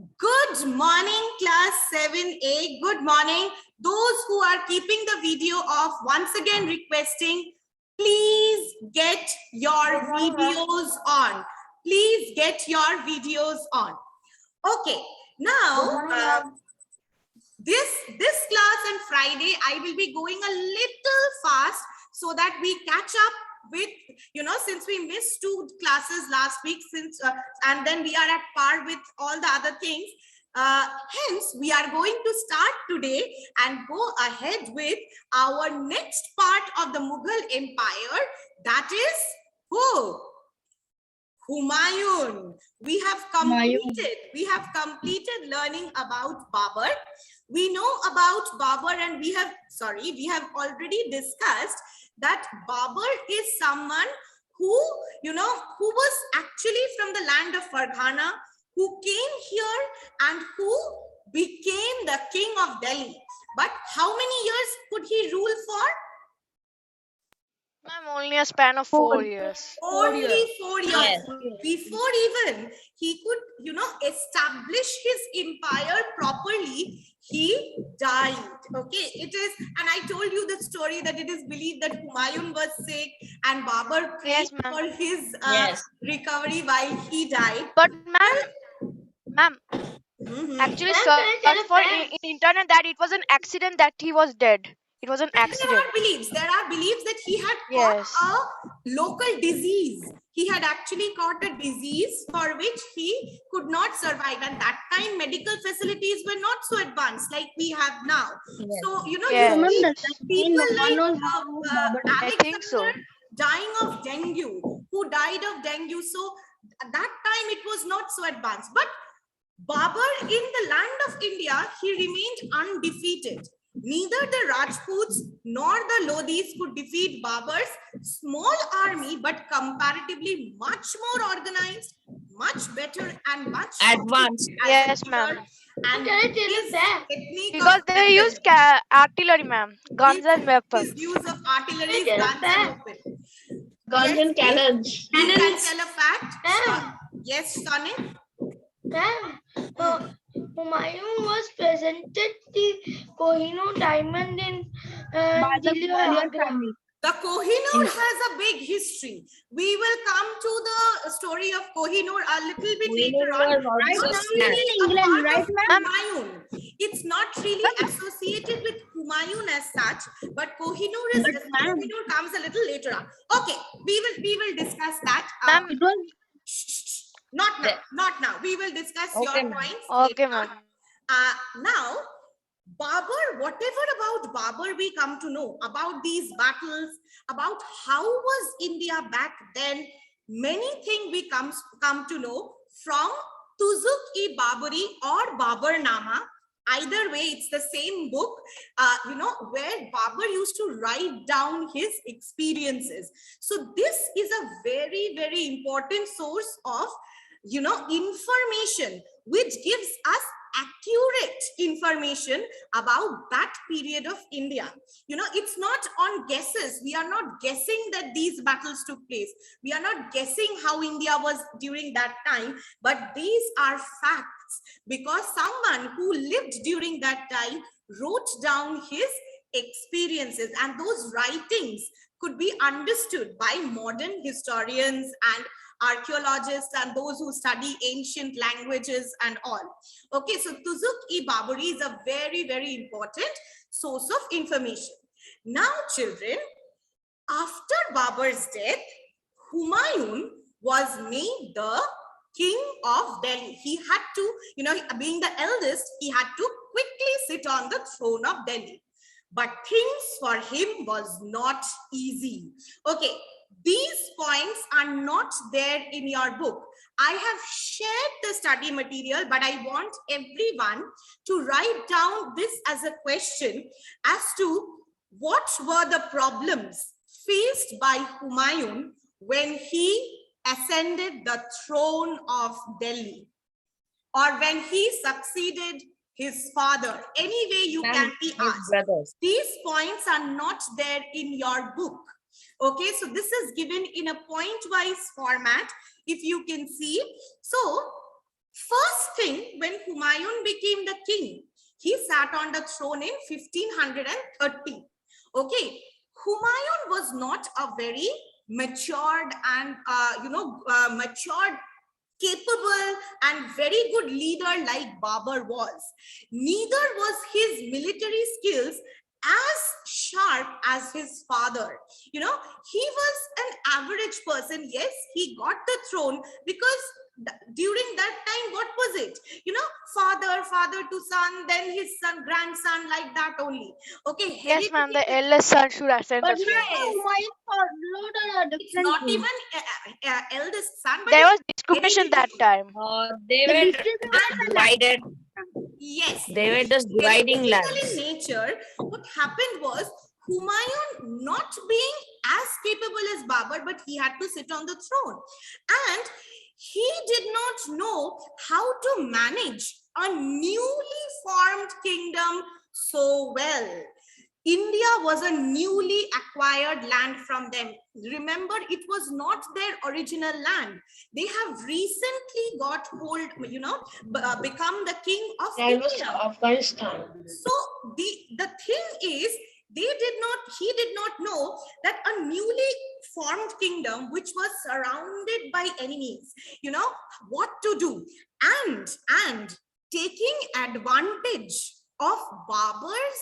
Good morning, class 7A. Good morning. Those who are keeping the video off, once again requesting, please get your videos on. Please get your videos on. Okay, now this class on Friday, I will be going a little fast so that we catch up with, since we missed 2 classes last week, and then we are at par with all the other things. Hence, we are going to start today and go ahead with our next part of the Mughal Empire. That is who? Humayun. We have completed learning about Babur. We know about Babur, and we have already discussed that Babur is someone who was actually from the land of Farghana, who came here and who became the king of Delhi. But how many years could he rule for? Ma'am, only a span of 4 years. Only 4 years. Yes. Before even he could, establish his empire properly, he died. Okay, it is, and I told you the story that it is believed that Humayun was sick and Babur prayed for his recovery while he died. But ma'am, actually search for in internet that it was an accident that he was dead. It was an accident. There are beliefs that he had caught a local disease. He had actually caught a disease for which he could not survive. And that time medical facilities were not so advanced like we have now. Yes. So, Yes. people like I think so. dying of dengue, who died of dengue. So at that time it was not so advanced. But Babur, in the land of India, he remained undefeated. Neither the Rajputs nor the Lodhis could defeat Babur's small army, but comparatively much more organized, much better, and much advanced. Yes, ma'am. And Because they used artillery, ma'am, guns and weapons. His use of artillery is guns and weapons. Guns and cannons. You can tell a fact. Yes, Sonny. Humayun was presented the Kohinoor diamond in Agra. The Kohinoor has a big history. We will come to the story of Kohinoor a little bit later on. Humayun. It's not really associated with Humayun as such, but Kohinoor comes a little later on. Okay, we will discuss that. Not now. We will discuss your points. Okay, ma'am. Now, Babur, whatever about Babur we come to know, about these battles, about how was India back then, many things we come to know from Tuzuk-i-Baburi or Baburnama. Either way, it's the same book, where Babur used to write down his experiences. So this is a very, very important source of, information, which gives us accurate information about that period of India. It's not on guesses. We are not guessing that these battles took place. We are not guessing how India was during that time, but these are facts because someone who lived during that time wrote down his experiences, and those writings could be understood by modern historians and archaeologists and those who study ancient languages and all. Okay, so Tuzuk-i-Baburi is a very, very important source of information. Now, children, after Babur's death, Humayun was made the king of Delhi. He had to, being the eldest, he had to quickly sit on the throne of Delhi. But things for him was not easy. Okay, these points are not there in your book. I have shared the study material, but I want everyone to write down this as a question as to what were the problems faced by Humayun when he ascended the throne of Delhi, or when he succeeded his father. Anyway, you can be asked. These points are not there in your book. Okay, so this is given in a point-wise format, if you can see. So, First thing, when Humayun became the king, he sat on the throne in 1530. Okay, Humayun was not a very matured and matured, capable and very good leader like Babur was. Neither was his military skills as sharp as his father. He was an average person. Yes, he got the throne because during that time, what was it? Father to son, then his son, grandson, like that only. Okay. Yes, ma'am. The eldest son should ascend the throne. Humayun followed a It's different not thing. even eldest son, but There was it's very discrimination that time. They The were district just divided. yes. They were just Very dividing typical lands. in nature. What happened was Humayun not being as capable as Babur, but he had to sit on the throne, and he did not know how to manage a newly formed kingdom so well. India was a newly acquired land from them. Remember, it was not their original land. They have recently got hold, become the king of That was India. Afghanistan. So the thing is, he did not know that a newly formed kingdom, which was surrounded by enemies, what to do. And taking advantage of Babur's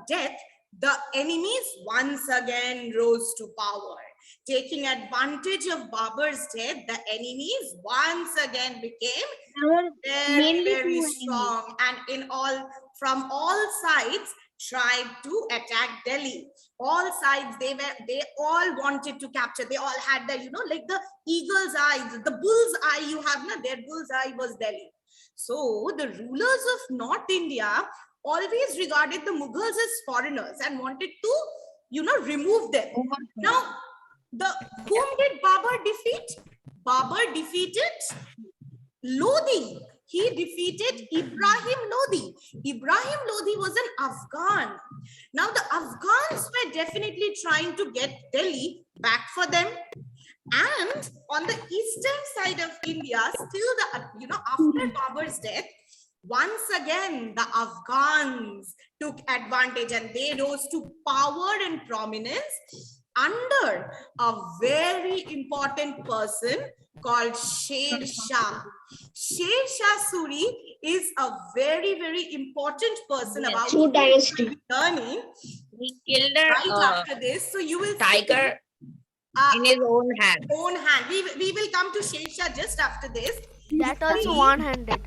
death, the enemies once again rose to power. Taking advantage of Babur's death, the enemies once again became very, very strong, and from all sides tried to attack Delhi. All sides, they all wanted to capture. They all had the, like the eagle's eyes, the bull's eye you have, their bull's eye was Delhi. So the rulers of North India always regarded the Mughals as foreigners and wanted to, remove them. Now, whom did Babur defeat? Babur defeated Lodi. He defeated Ibrahim Lodi. Ibrahim Lodi was an Afghan. Now, the Afghans were definitely trying to get Delhi back for them. And on the eastern side of India, still after Babur's death, once again, the Afghans took advantage and they rose to power and prominence under a very important person called Sher Shah. Sher Shah Suri is a very, very important person about True dynasty. learning. He killed Right a after this, so you will tiger in his own hand. We will come to Sher Shah just after this. That also one-handed.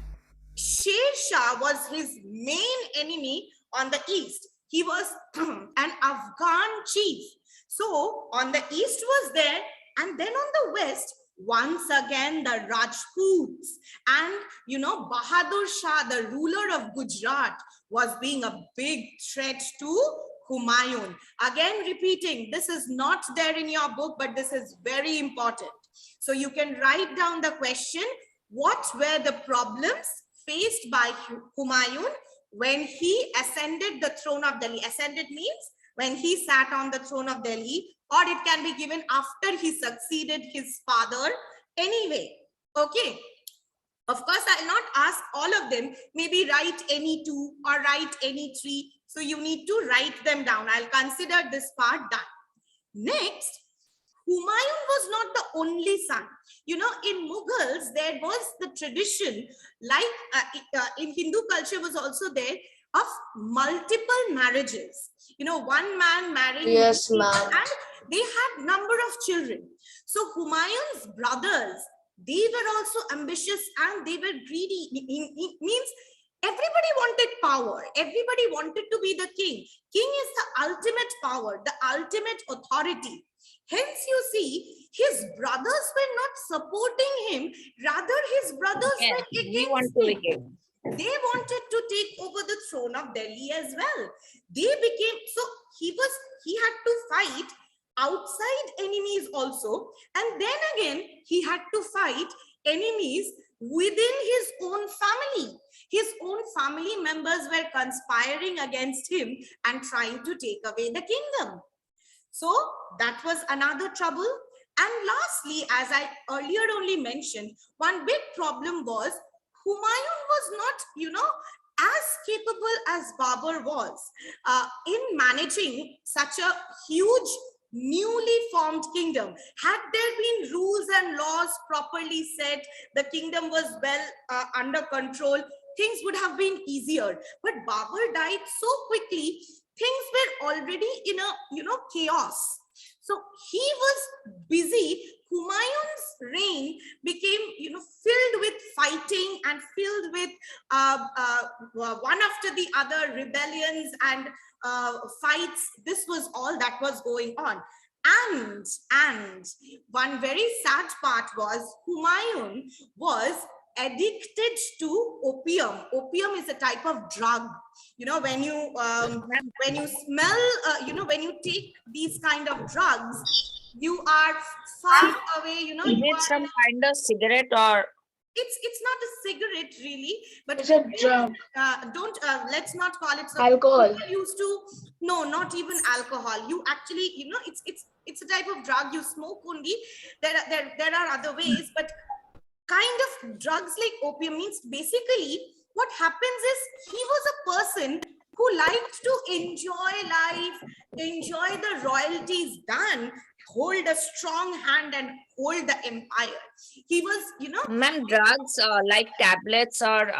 Sher Shah was his main enemy on the east. He was an Afghan chief. So on the east was there, and then on the west, once again the Rajputs and Bahadur Shah, the ruler of Gujarat, was being a big threat to Humayun. Again repeating, this is not there in your book, but this is very important. So you can write down the question: what were the problems faced by Humayun when he ascended the throne of Delhi? Ascended means when he sat on the throne of Delhi, or it can be given after he succeeded his father. Anyway, okay. Of course, I'll not ask all of them. Maybe write any 2 or write any 3. So you need to write them down. I'll consider this part done. Next, Humayun was not the only son. In Mughals, there was the tradition, like in Hindu culture was also there, of multiple marriages. One man marrying, Yes, ma'am. and they had number of children. So Humayun's brothers, they were also ambitious and they were greedy. It means everybody wanted power. Everybody wanted to be the king. King is the ultimate power, the ultimate authority. Hence, you see, his brothers were not supporting him. Rather, his brothers were against him. They wanted to take over the throne of Delhi as well. He had to fight outside enemies also. And then again, he had to fight enemies within his own family. His own family members were conspiring against him and trying to take away the kingdom. So that was another trouble. And lastly, as I earlier only mentioned, one big problem was Humayun was not, as capable as Babur was in managing such a huge newly formed kingdom. Had there been rules and laws properly set, the kingdom was well under control, things would have been easier. But Babur died so quickly, things were already in a chaos. So he was busy. Humayun's reign became, filled with fighting and filled with one after the other rebellions and fights. This was all that was going on. And one very sad part was Humayun was addicted to opium. Opium is a type of drug. When you smell, when you take these kind of drugs, you are far away. Is it some kind of cigarette or? It's not a cigarette really, but It's a drug. Let's not call it Alcohol. People used to, no, not even alcohol. You actually, it's a type of drug you smoke only. There are other ways, but kind of drugs like opium means basically what happens is he was a person who liked to enjoy life, enjoy the royalties done, hold a strong hand and hold the empire. He was, Ma'am, drugs like tablets or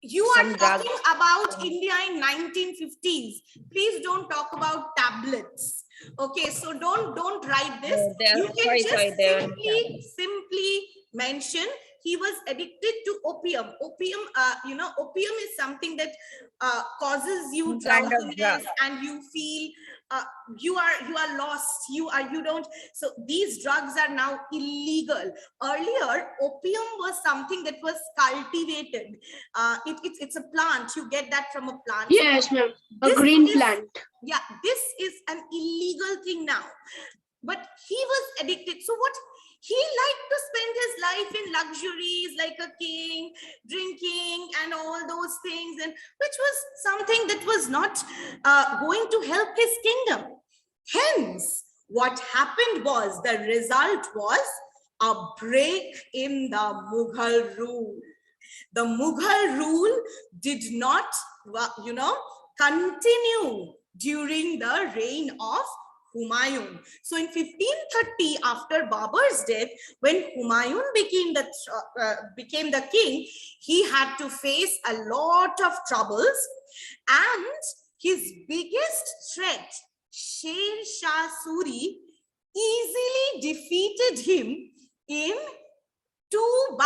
you are some talking drugs. about India in 1950s. Please don't talk about tablets. Okay, so don't write this. You can just simply mention he was addicted to opium. Opium, opium is something that causes you drowsiness and you feel you are lost. You don't. So these drugs are now illegal. Earlier, opium was something that was cultivated. It's a plant. You get that from a plant. Yes, ma'am. A green plant. Yeah, this is an illegal thing now. But he was addicted. So what? He liked to spend his life in luxuries like a king, drinking and all those things, and which was something that was not going to help his kingdom. Hence, what happened was, the result was a break in the Mughal rule. The Mughal rule did not, continue during the reign of Humayun. So in 1530, after Babur's death, when Humayun became the king, he had to face a lot of troubles, and his biggest threat, Sher Shah Suri, easily defeated him in two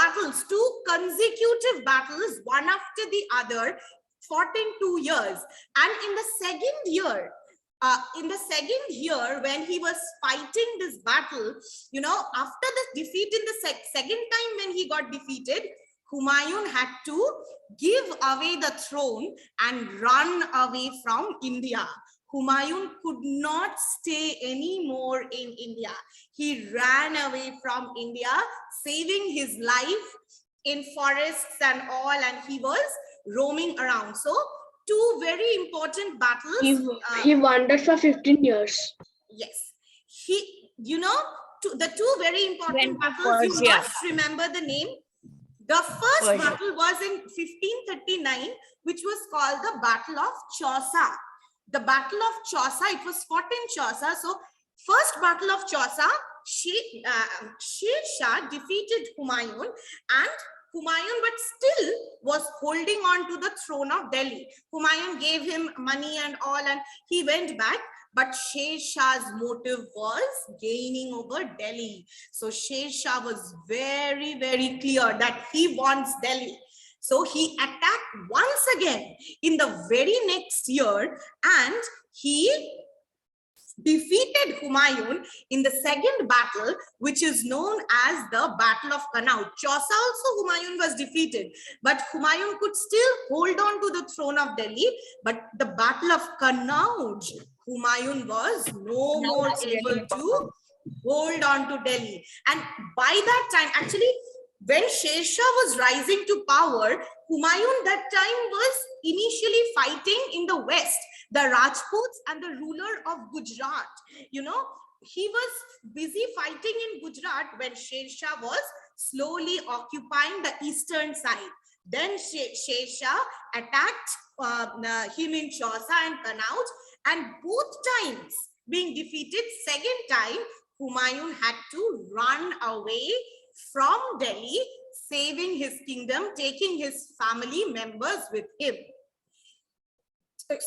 consecutive battles, one after the other, fought in 2 years. And in the second year, when he was fighting this battle, after the defeat in the second time when he got defeated, Humayun had to give away the throne and run away from India. Humayun could not stay anymore in India. He ran away from India, saving his life in forests and all, and he was roaming around. So, two very important battles. He wandered for 15 years. Yes. The two very important battles, you must remember the name. The first battle was in 1539, which was called the Battle of Chausa. The Battle of Chausa, it was fought in Chausa. So, first Battle of Chausa, Sher Shah defeated Humayun, and Humayun, but still was holding on to the throne of Delhi. Humayun gave him money and all, and he went back. But Sher Shah's motive was gaining over Delhi. So Sher Shah was very, very clear that he wants Delhi. So he attacked once again in the very next year, and he defeated Humayun in the second battle, which is known as the Battle of Kannauj. Chausa also Humayun was defeated, but Humayun could still hold on to the throne of Delhi. But the Battle of Kannauj, Humayun was no more able to hold on to Delhi. And by that time, actually, when Sher Shah was rising to power, Humayun that time was initially fighting in the west, the Rajputs and the ruler of Gujarat. he was busy fighting in Gujarat when Sher Shah was slowly occupying the eastern side. Then Sher Shah attacked him in Chausa and Kannauj, and both times being defeated, second time Humayun had to run away from Delhi, saving his kingdom, taking his family members with him.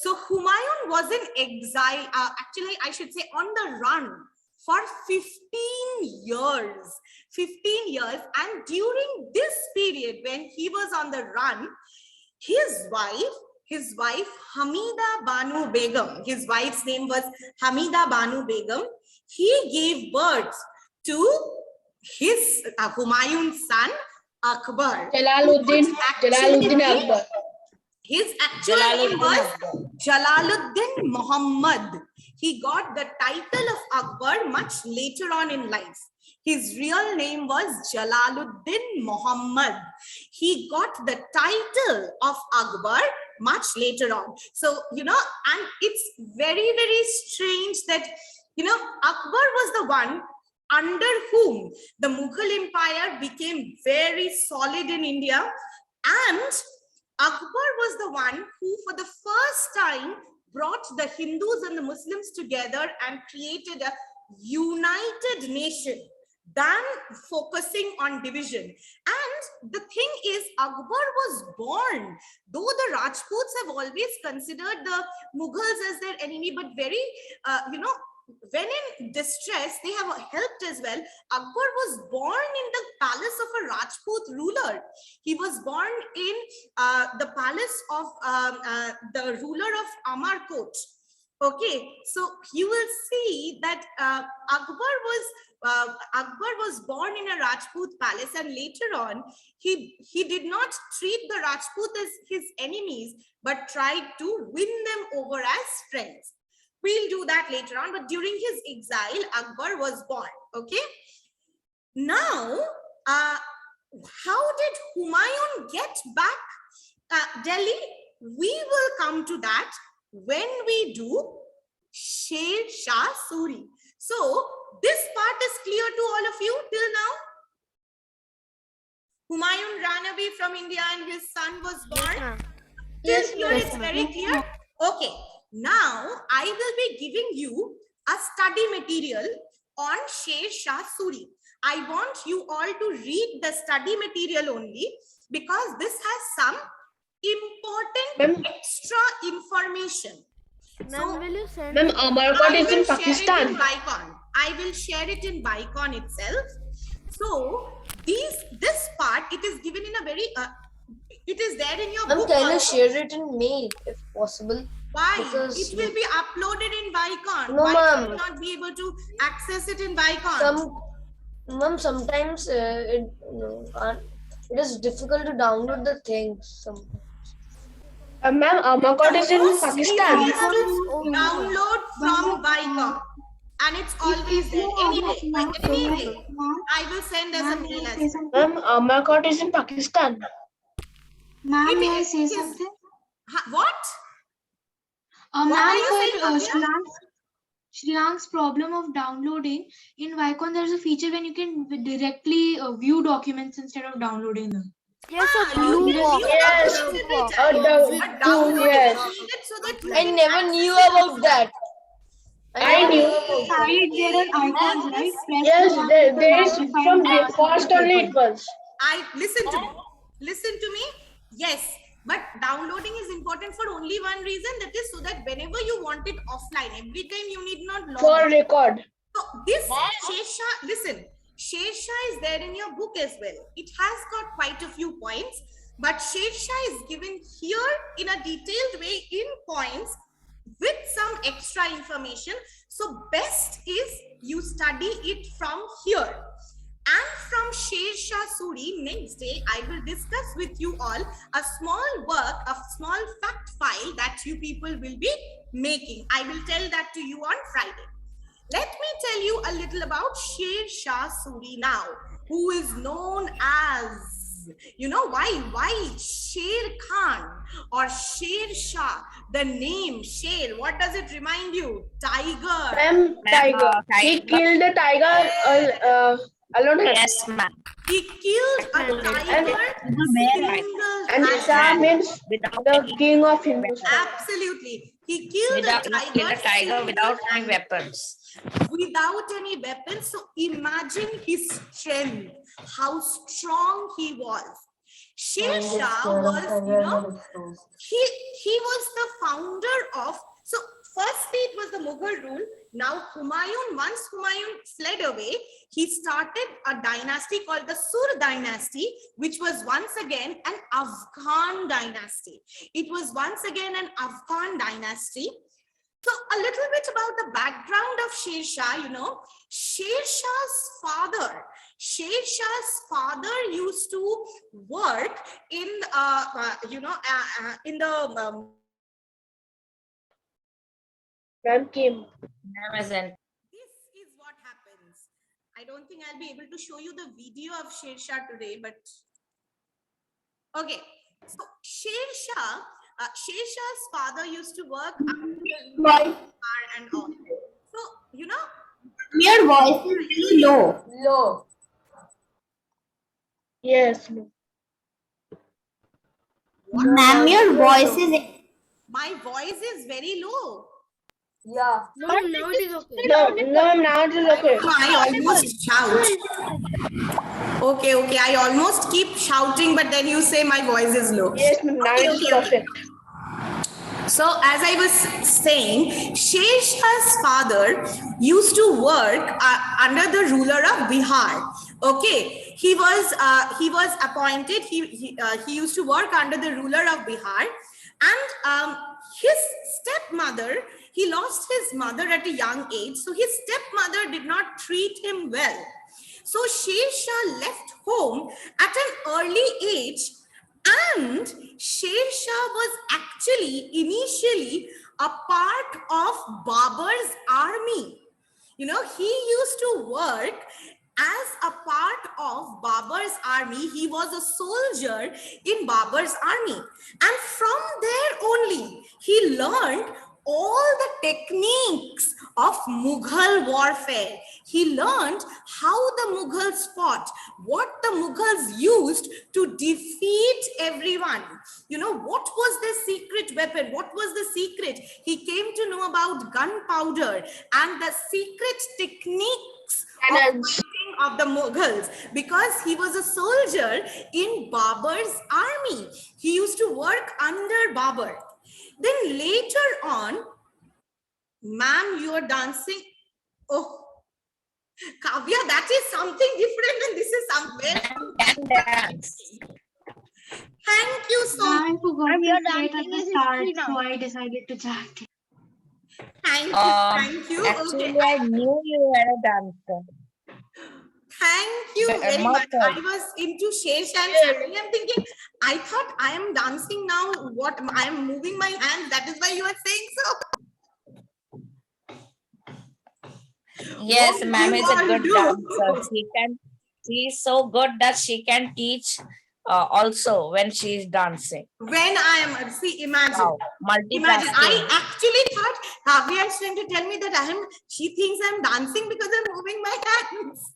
So Humayun was in exile, actually I should say on the run for 15 years. 15 years, and during this period when he was on the run, his wife Hamida Banu Begum, his wife's name was Hamida Banu Begum, he gave birth to his Humayun's son Akbar. Jalaluddin Akbar. His actual name was Jalaluddin Muhammad. He got the title of Akbar much later on in life. His real name was Jalaluddin Muhammad. He got the title of Akbar much later on. So, and it's very, very strange that, Akbar was the one under whom the Mughal Empire became very solid in India, and Akbar was the one who for the first time brought the Hindus and the Muslims together and created a united nation than focusing on division. And the thing is, Akbar was born, though the Rajputs have always considered the Mughals as their enemy, but very, when in distress, they have helped as well. Akbar was born in the palace of a Rajput ruler. He was born in the palace of the ruler of Amarkot. Okay, so you will see that Akbar was born in a Rajput palace, and later on, he did not treat the Rajput as his enemies, but tried to win them over as friends. We'll do that later on, but during his exile, Akbar was born, okay? Now, how did Humayun get back Delhi? We will come to that when we do Sher Shah Suri. So, this part is clear to all of you till now? Humayun ran away from India and his son was born. Till here it's very clear. Okay. Now, I will be giving you a study material on Sher Shah Suri. I want you all to read the study material only, because this has some important extra information. Ma'am, will you send? Ma'am, Amarkot is in Pakistan. I will share it in Bicon itself. So, this part, it is given in a very, it is there in your book. Can you share it in mail if possible? Why? Because it will be uploaded in Bicon. No, Why ma'am. will you not be able to access it in Bicon? Ma'am, sometimes it is difficult to download the things. Ma'am, Amarkot is in Pakistan. Download from Bicon. And it's always there. Anyway, I will send as a mail as well. Ma'am, Amarkot is in Pakistan. Ma'am, may I say something? What? Ma'am, What are you for saying, Bhavya? Shriyank's problem of downloading, in Vicon there's a feature when you can directly view documents instead of downloading them. Yes, a You blue will box. view Yes. documents every Oh, time. But download yes. it so that you I can never access knew it. about that. I knew. Side there are icons, right? Press Yes, the one there with the is magnified from glass first of only paper. it was. Listen to me. Listen to me. Yes, but downloading is important for only one reason, that is so that whenever you want it offline, every time you need not log For in. record. So this Sher Shah, listen, Sher Shah is there in your book as well. It has got quite a few points, but Sher Shah is given here in a detailed way in points with some extra information. So best is you study it from here. And from Sher Shah Suri, next day, I will discuss with you all a small work, a small fact file that you people will be making. I will tell that to you on Friday. Let me tell you a little about Sher Shah Suri now, who is known as You know why? Why Sher Khan or Sher Shah? The name Sher, what does it remind you? Tiger. Ma'am, tiger. He tiger. killed the tiger alone. Yes, ma'am. He killed a tiger And Shah single-handedly. means Without the any king of Hindustan. Absolutely. He killed without a he killed a tiger without any single-handedly, weapons. without any weapons. So imagine his strength, how strong he was. Sher Shah was, you know, he was the founder of, so firstly it was the Mughal rule. Now Humayun, once Humayun fled away, he started a dynasty called the Sur dynasty, which was once again an Afghan dynasty. It was once again an Afghan dynasty. So a little bit about the background of Sher Shah, you know, Sher Shah's father used to work in, in the Ma'am came. Amazon. this is what happens. I don't think I'll be able to show you the video of Sher Shah today, but okay. So Sher Shah's father used to work under the and all. So you know, Your voice is very low. Low. Yes. Ma'am. Ma'am, your voice is my voice is very low. Yeah. No, now it is okay. I almost shout. Okay. I almost keep shouting, but then you say my voice is low. Yes, ma'am, now it is perfect. So as I was saying, Sher Shah's father used to work under the ruler of Bihar. Okay, he was appointed. He used to work under the ruler of Bihar, and his stepmother. He lost his mother at a young age, so his stepmother did not treat him well. So Sher Shah left home at an early age, and Sher Shah was actually initially a part of Babur's army. You know, he used to work as a part of Babur's army. He was a soldier in Babur's army. And from there only, he learned all the techniques of Mughal warfare. He learned how the Mughals fought, what the Mughals used to defeat everyone. You know, what was their secret weapon? What was the secret? He came to know about gunpowder and the secret techniques of fighting of the Mughals, because he was a soldier in Babur's army. He used to work under Babur. Then later on, ma'am, you are dancing. Oh, Kavya, that is something different, and this is something. Can dance. Thank you so I much. forgot your to say it at dancing the is start, history now. so I decided to chat. Thank you. Actually, Okay. I knew you were a dancer. Thank you But very not much. all. I was into Sher Shah. I'm thinking, I thought I am dancing now. What, I am moving my hands. That is why you are saying so. Yes, What ma'am you is a all good do. dancer. She is so good that she can teach also when she is dancing. When I am, see, imagine. Wow, Imagine, multitasking. I actually thought Kavya is trying to tell me that she thinks I'm dancing because I'm moving my hands.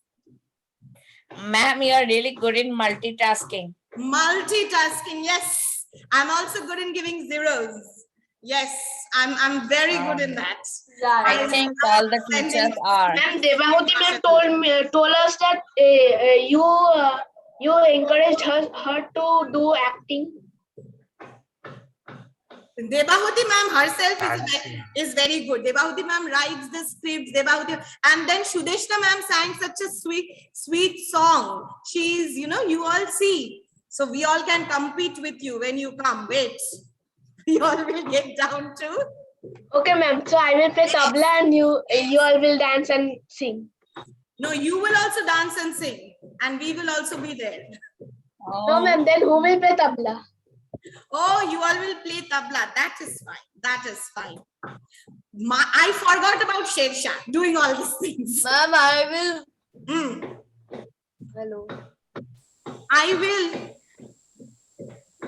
Ma'am, you are really good in multitasking. Multitasking, yes. I'm also good in giving zeros. Yes, I'm very good in that. Yeah. I think all the teachers are. Ma'am, Devahuti ma'am told us that you encouraged her to do acting. Debahuti ma'am herself is very good. Debahuti ma'am writes the scripts. And then Shudeshna ma'am sang such a sweet song. She's, you know, you all see. So we all can compete with you when you come. Wait, we all will get down to. Okay, ma'am. So I will play tabla and you all will dance and sing. No, you will also dance and sing, and we will also be there. No, ma'am. Then who will play tabla? Oh, you all will play tabla. That is fine. That is fine. I forgot about Sher Shah doing all these things. Ma'am, I will. Mm. Hello. I will.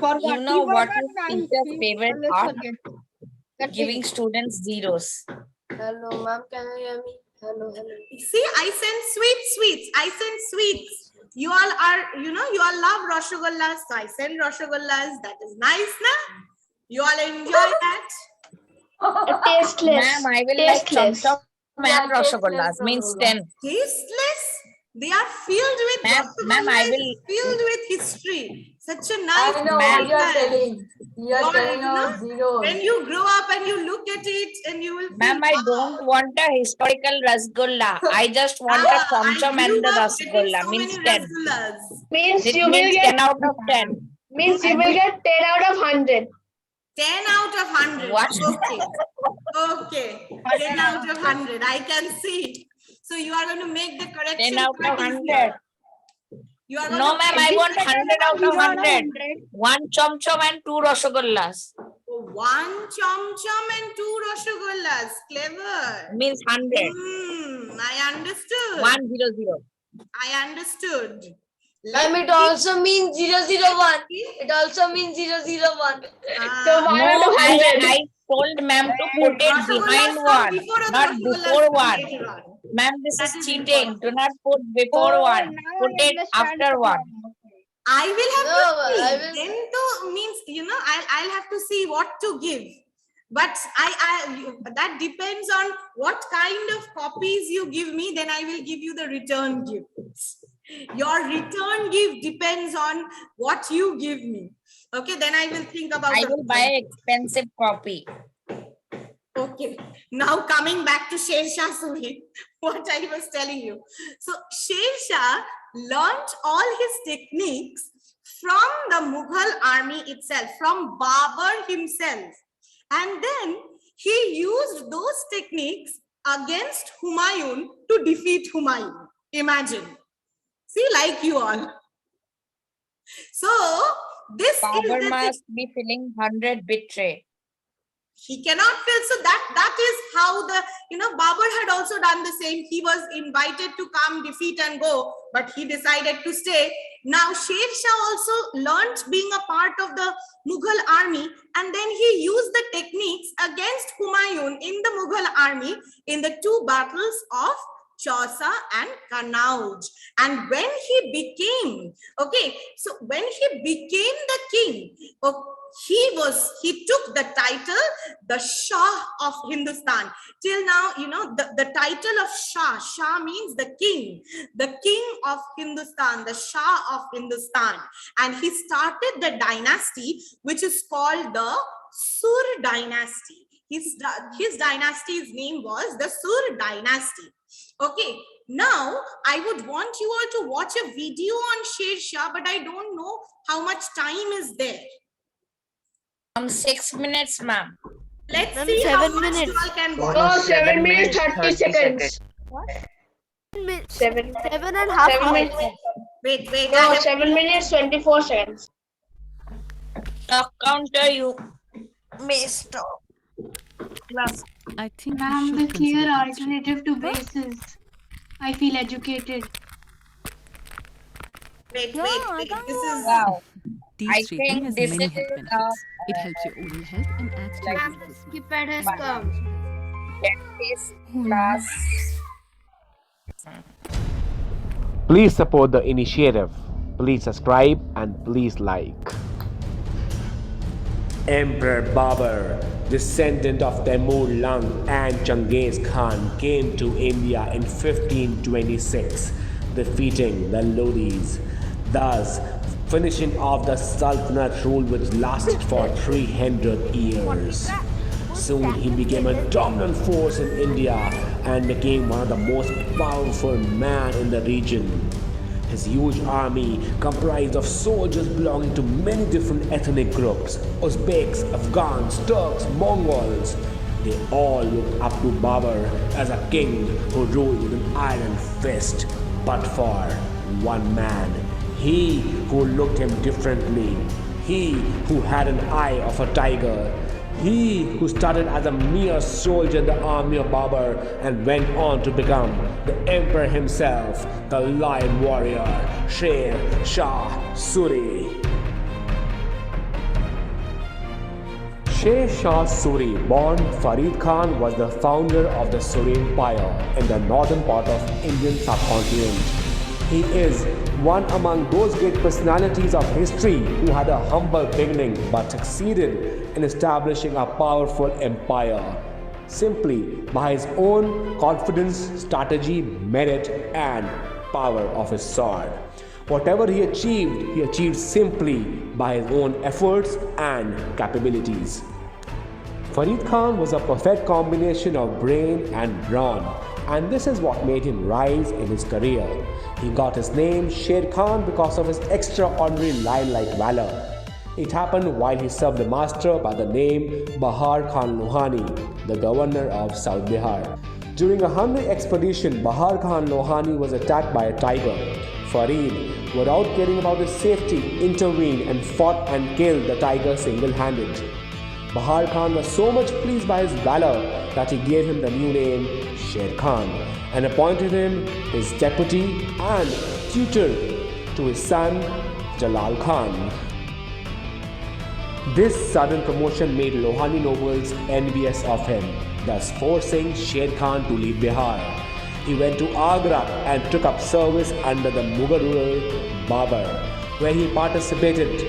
You know what is teacher's favorite part? Giving students zeros. Hello, ma'am. Can you hear me? Hello. See, I send sweets. I send sweets. You all are, you all love Rasagollas. So I send Rasagollas. That is nice, na? You all enjoy that? Tasteless. Ma'am, I will like chum Tasteless. chum and Yeah, rasagollas. tasteless Means rasagullas. 10. Tasteless. They are filled with Ma'am, I Rasagollas, will- filled with history. Such a nice I know Ma'am. what you're man. telling. You're Or, telling you know, about zeros. When you grow up and you look at it and you will feel, Ma'am, I wow, don't want a historical rasgulla. I just want a chum I chum grew and the up getting rasgulla. so Means many 10. rasgullas. Means It you will means get 10 out of 10. means you will get 10 out of 100. 10 out of 100. What? Okay. 10 out of 100. I can see. So you are going to make the correction. 10 out of part 100. easier. You are going No, to ma'am, I want 100 out of 100. One chum chum and 2 rasagullas. One chom chom and 2 rasagullas. Clever. Means 100. I understood. 100. I understood. Ma'am, it also means 001. It also means 001. So 1 out No, of 100. I told ma'am to put it behind one, not before one. Ma'am, this is cheating. Do not put before one. Put it after one. I will have No, to see. I will- Then to means, I'll have to see what to give. But that depends on what kind of copies you give me. Then I will give you the return gifts. Your return gift depends on what you give me. Okay, then I will think about. I the will buy return. an expensive copy. Okay, now coming back to Sher Shah Suri, what I was telling you. So Sher Shah learnt all his techniques from the Mughal army itself, from Babur himself. And then he used those techniques against Humayun to defeat Humayun. Imagine. See, like you all. So this Babur is the must be feeling 100 betray. he cannot feel. So that is how the Babur had also done the same. He was invited to come, defeat and go, but he decided to stay. Now Sher Shah also learnt being a part of the Mughal army, and then he used the techniques against Humayun in the Mughal army in the 2 battles of Chausa and Kanauj. And when he became the king, he took the title, the Shah of Hindustan. Till now, the title of Shah means the king of Hindustan, the Shah of Hindustan. And he started the dynasty, which is called the Sur dynasty. His dynasty's name was the Sur dynasty. Okay, now I would want you all to watch a video on Sher Shah, but I don't know how much time is there. 6 minutes, ma'am. Let's Ma'am, see how 7 much minutes. you all can watch. Oh, 7 minutes 30 seconds. 7 7 and a half 7 minutes. minutes. Wait. I No, have 7 minutes 24 seconds. Counter you. May stop. Class. I think we Ma'am, should the consider clear this. alternative to basis. I feel educated. wait. This is Wow. Tea I sleeping think has this many is, health benefits. It helps your oral health and adds to your Ma'am, physical health. Skipper has come. This class. Please support the initiative. Please subscribe and please like. Emperor Babur, descendant of Temur Lung and Genghis Khan, came to India in 1526, defeating the Lodis, thus finishing off the Sultanate rule which lasted for 300 years. Soon he became a dominant force in India and became one of the most powerful men in the region. His huge army comprised of soldiers belonging to many different ethnic groups: Uzbeks, Afghans, Turks, Mongols. They all looked up to Babur as a king who ruled with an iron fist. But for one man, he who looked him differently, he who had an eye of a tiger, he who started as a mere soldier in the army of Babur and went on to become the emperor himself, the lion warrior, Sher Shah Suri. Sher Shah Suri, born Farid Khan, was the founder of the Suri Empire in the northern part of Indian subcontinent. He is one among those great personalities of history who had a humble beginning but succeeded in establishing a powerful empire simply by his own confidence, strategy, merit, and power of his sword. Whatever he achieved simply by his own efforts and capabilities. Farid Khan was a perfect combination of brain and brawn, and this is what made him rise in his career. He got his name Sher Khan because of his extraordinary lion-like valor. It happened while he served the master by the name Bahar Khan Lohani, the governor of South Bihar. During a hunting expedition, Bahar Khan Lohani was attacked by a tiger. Farid, without caring about his safety, intervened and fought and killed the tiger single-handed. Bahar Khan was so much pleased by his valor that he gave him the new name Sher Khan and appointed him his deputy and tutor to his son Jalal Khan. This sudden promotion made Lohani nobles envious of him, thus forcing Sher Khan to leave Bihar. He went to Agra and took up service under the Mughal ruler Babur, where he participated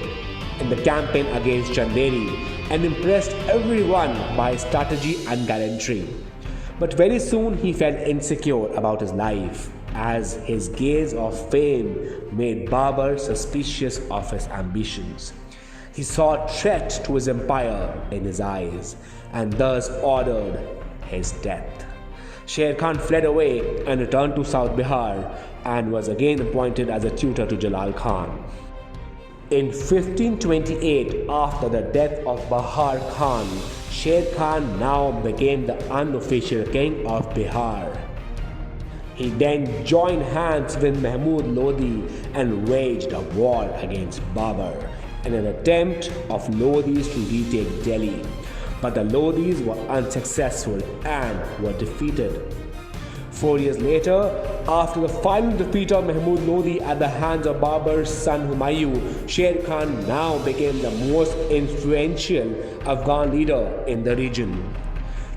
in the campaign against Chanderi and impressed everyone by his strategy and gallantry. But very soon he felt insecure about his life, as his gaze of fame made Babur suspicious of his ambitions. He saw a threat to his empire in his eyes and thus ordered his death. Sher Khan fled away and returned to South Bihar and was again appointed as a tutor to Jalal Khan. In 1528, after the death of Bahar Khan, Sher Khan now became the unofficial king of Bihar. He then joined hands with Mahmud Lodi and waged a war against Babur in an attempt of Lodis to retake Delhi. But the Lodis were unsuccessful and were defeated. 4 years later, after the final defeat of Mahmud Lodi at the hands of Babur's son Humayun, Sher Khan now became the most influential Afghan leader in the region.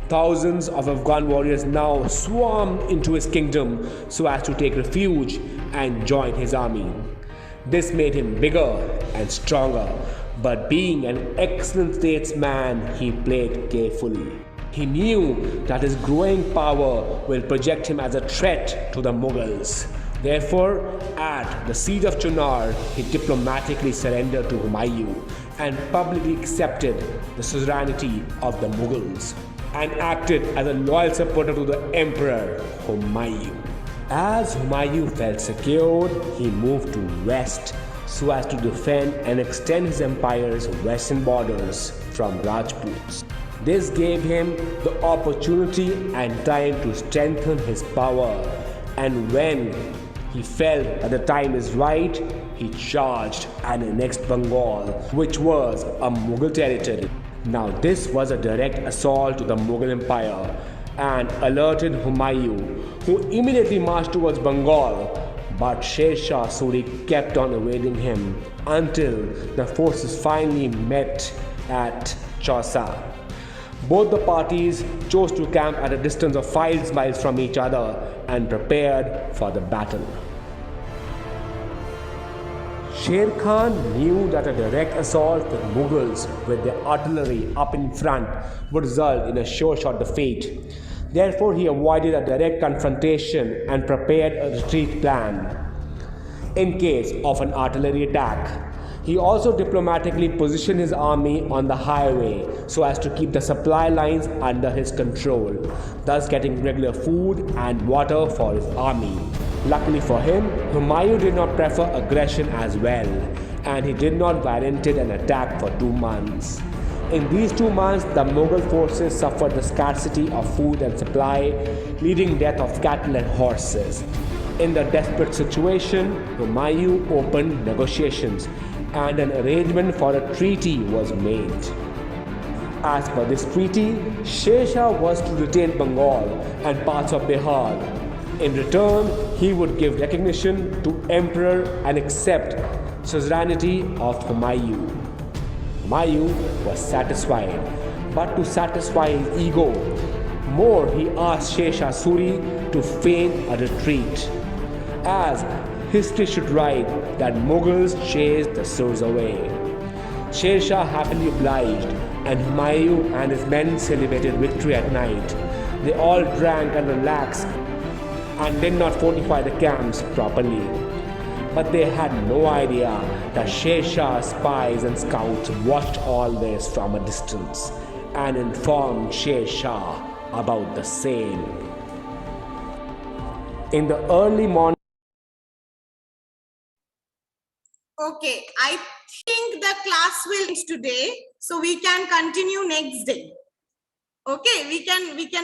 Thousands of Afghan warriors now swarmed into his kingdom so as to take refuge and join his army. This made him bigger and stronger, but being an excellent statesman, he played carefully. He knew that his growing power will project him as a threat to the Mughals. Therefore, at the siege of Chunar, he diplomatically surrendered to Humayun and publicly accepted the suzerainty of the Mughals and acted as a loyal supporter to the Emperor Humayun. As Humayun felt secured, he moved to west so as to defend and extend his empire's western borders from Rajputs. This gave him the opportunity and time to strengthen his power, and when he felt that the time is right, he charged and annexed Bengal, which was a Mughal territory. Now this was a direct assault to the Mughal Empire and alerted Humayun, who immediately marched towards Bengal. But Sher Shah Suri kept on evading him until the forces finally met at Chausa. Both the parties chose to camp at a distance of 5 miles from each other and prepared for the battle. Sher Khan knew that a direct assault with Mughals with their artillery up in front would result in a sure-shot defeat. Therefore, he avoided a direct confrontation and prepared a retreat plan in case of an artillery attack. He also diplomatically positioned his army on the highway so as to keep the supply lines under his control, thus getting regular food and water for his army. Luckily for him, Humayun did not prefer aggression as well, and he did not warranted an attack for 2 months. In these 2 months, the Mughal forces suffered the scarcity of food and supply, leading death of cattle and horses. In the desperate situation, Humayun opened negotiations, and an arrangement for a treaty was made. As per this treaty, Sher Shah was to retain Bengal and parts of Bihar. In return, he would give recognition to Emperor and accept suzerainty of Humayun. Humayun was satisfied but to satisfy his ego. More, he asked Sher Shah Suri to feign a retreat, as history should write that Mughals chased the Surs away. Sher Shah happily obliged, and Humayun and his men celebrated victory at night. They all drank and relaxed and did not fortify the camps properly. But they had no idea that Sher Shah's spies and scouts watched all this from a distance and informed Sher Shah about the same. In the early morning, Okay, I think the class will end today, so we can continue next day. Okay, we can